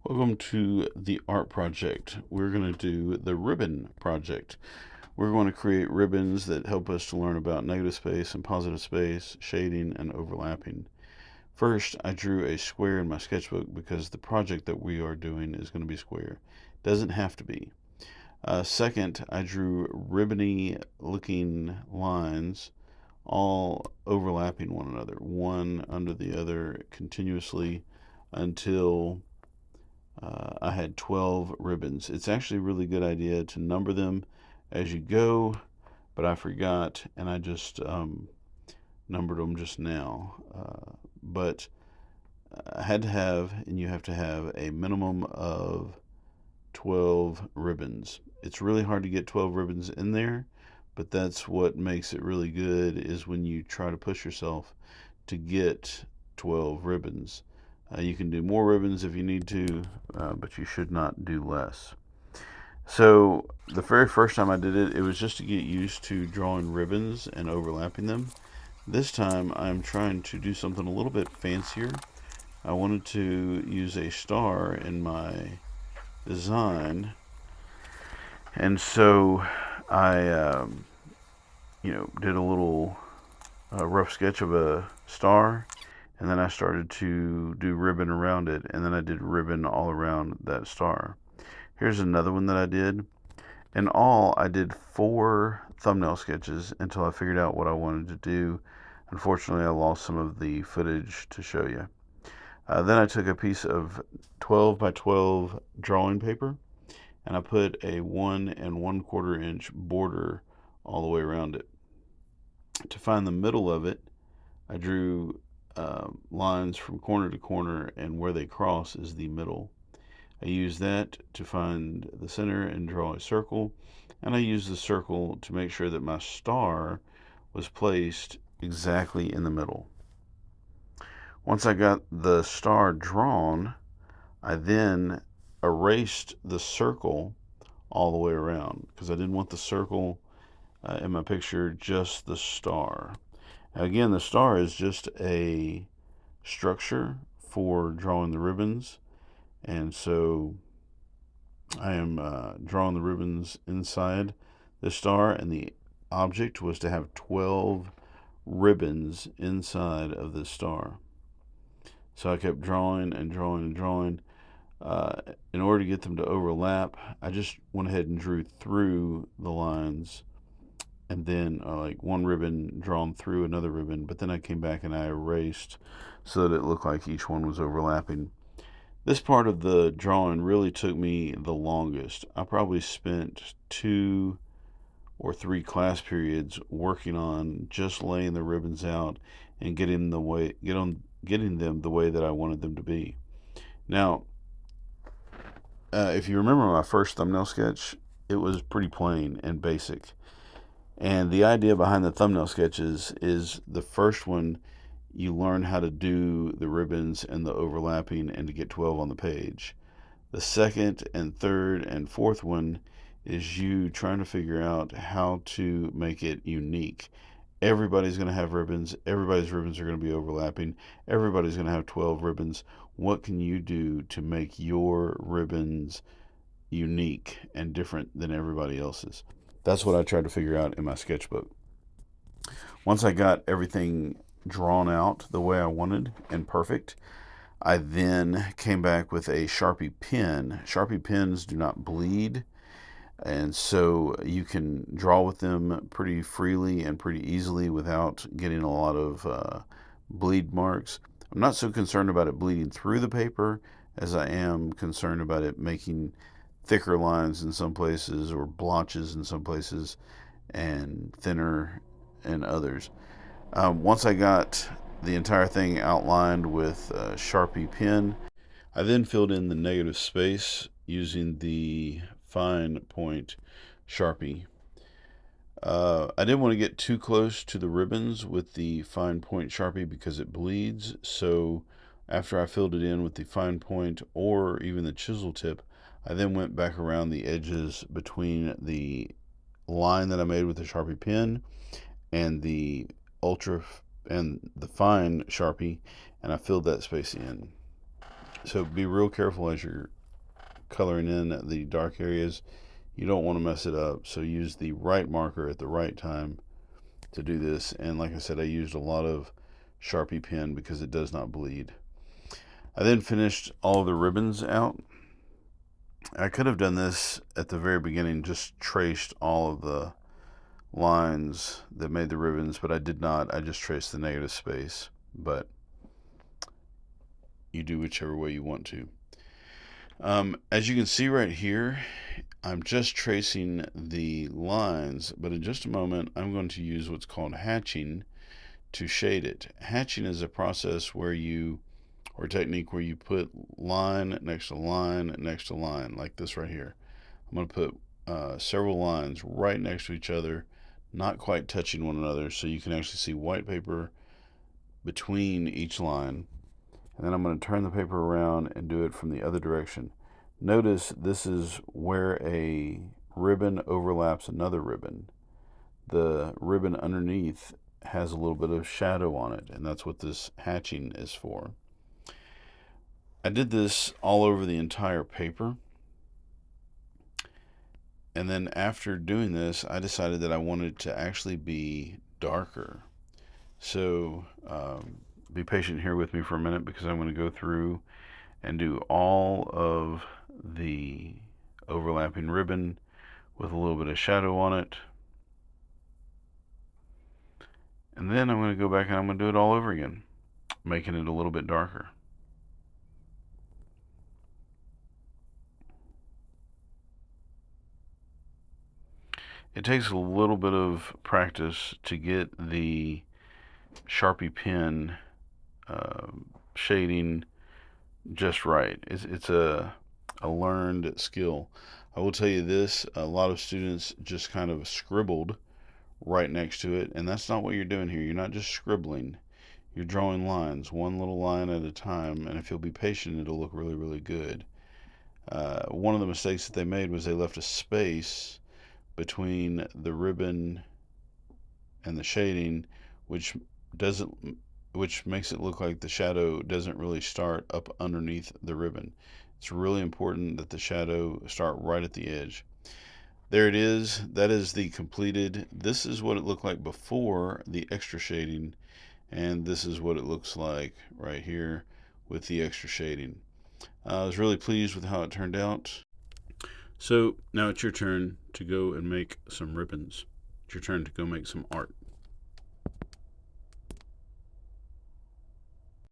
Welcome to the art project. We're going to do the ribbon project. We're going to create ribbons that help us to learn about negative space and positive space, shading, and overlapping. First, I drew a square in my sketchbook because the project that we are doing is going to be square. Doesn't have to be. Second, I drew ribbony looking lines all overlapping one another, one under the other continuously until I had 12 ribbons. It's actually a really good idea to number them as you go, but I forgot and I just numbered them just now. But I had to have, and you have to have, a minimum of 12 ribbons. It's really hard to get 12 ribbons in there, but that's what makes it really good is when you try to push yourself to get 12 ribbons. You can do more ribbons if you need to, but you should not do less. So the very first time I did it, it was just to get used to drawing ribbons and overlapping them. This time I'm trying to do something a little bit fancier. I wanted to use a star in my design, and so I, did a little rough sketch of a star, and then I started to do ribbon around it, and then I did ribbon all around that star. Here's another one that I did. In all, I did 4 thumbnail sketches until I figured out what I wanted to do. Unfortunately, I lost some of the footage to show you. Then I took a piece of 12 by 12 drawing paper, and I put a 1 1/4 inch border all the way around it. To find the middle of it, I drew lines from corner to corner, and where they cross is the middle. I used that to find the center and draw a circle, and I used the circle to make sure that my star was placed exactly in the middle. Once I got the star drawn, I then erased the circle all the way around because I didn't want the circle in my picture, just the star. Now again, the star is just a structure for drawing the ribbons, and so I am drawing the ribbons inside the star, and the object was to have 12 ribbons inside of the star. So I kept drawing and drawing and drawing. In order to get them to overlap, I just went ahead and drew through the lines, and then like one ribbon drawn through another ribbon, but then I came back and I erased so that it looked like each one was overlapping. This part of the drawing really took me the longest. I probably spent 2 or 3 class periods working on just laying the ribbons out and getting them the way that I wanted them to be. Now, if you remember my first thumbnail sketch, it was pretty plain and basic. And the idea behind the thumbnail sketches is the first one, you learn how to do the ribbons and the overlapping and to get 12 on the page. The second and third and fourth one is you trying to figure out how to make it unique. Everybody's going to have ribbons. Everybody's ribbons are going to be overlapping. Everybody's going to have 12 ribbons. What can you do to make your ribbons unique and different than everybody else's? That's what I tried to figure out in my sketchbook. Once I got everything drawn out the way I wanted and perfect, I then came back with a Sharpie pen. Sharpie pens do not bleed, and so you can draw with them pretty freely and pretty easily without getting a lot of bleed marks. I'm not so concerned about it bleeding through the paper as I am concerned about it making thicker lines in some places or blotches in some places and thinner in others. Once I got the entire thing outlined with a Sharpie pen, I then filled in the negative space using the fine point Sharpie. I didn't want to get too close to the ribbons with the fine point Sharpie because it bleeds, so after I filled it in with the fine point or even the chisel tip, I then went back around the edges between the line that I made with the Sharpie pen and the ultra and the fine Sharpie, and I filled that space in. So be real careful as you're coloring in the dark areas. You don't want to mess it up, so use the right marker at the right time to do this. And like I said, I used a lot of Sharpie pen because it does not bleed. I then finished all of the ribbons out. I could have done this at the very beginning, just traced all of the lines that made the ribbons, but I did not. I just traced the negative space, but you do whichever way you want to. As you can see right here, I'm just tracing the lines, but in just a moment, I'm going to use what's called hatching to shade it. Hatching is a process where you, or technique where you put line next to line next to line, like this right here. I'm going to put several lines right next to each other, not quite touching one another, so you can actually see white paper between each line. And then I'm going to turn the paper around and do it from the other direction. Notice this is where a ribbon overlaps another ribbon. The ribbon underneath has a little bit of shadow on it, and that's what this hatching is for. I did this all over the entire paper, and then after doing this, I decided that I wanted it to actually be darker. So be patient here with me for a minute, because I'm going to go through and do all of the overlapping ribbon with a little bit of shadow on it. And then I'm going to go back and I'm going to do it all over again, making it a little bit darker. It takes a little bit of practice to get the Sharpie pen shading just right. It's a learned skill. I will tell you this, a lot of students just kind of scribbled right next to it, and that's not what you're doing here. You're not just scribbling. You're drawing lines, one little line at a time, and if you'll be patient, it'll look really, really good. One of the mistakes that they made was they left a space between the ribbon and the shading, which doesn't which makes it look like the shadow doesn't really start up underneath the ribbon. It's really important that the shadow start right at the edge. There it is. That is the completed. This is what it looked like before the extra shading, and this is what it looks like right here with the extra shading. I was really pleased with how it turned out. So now it's your turn to go and make some ribbons. It's your turn to go make some art.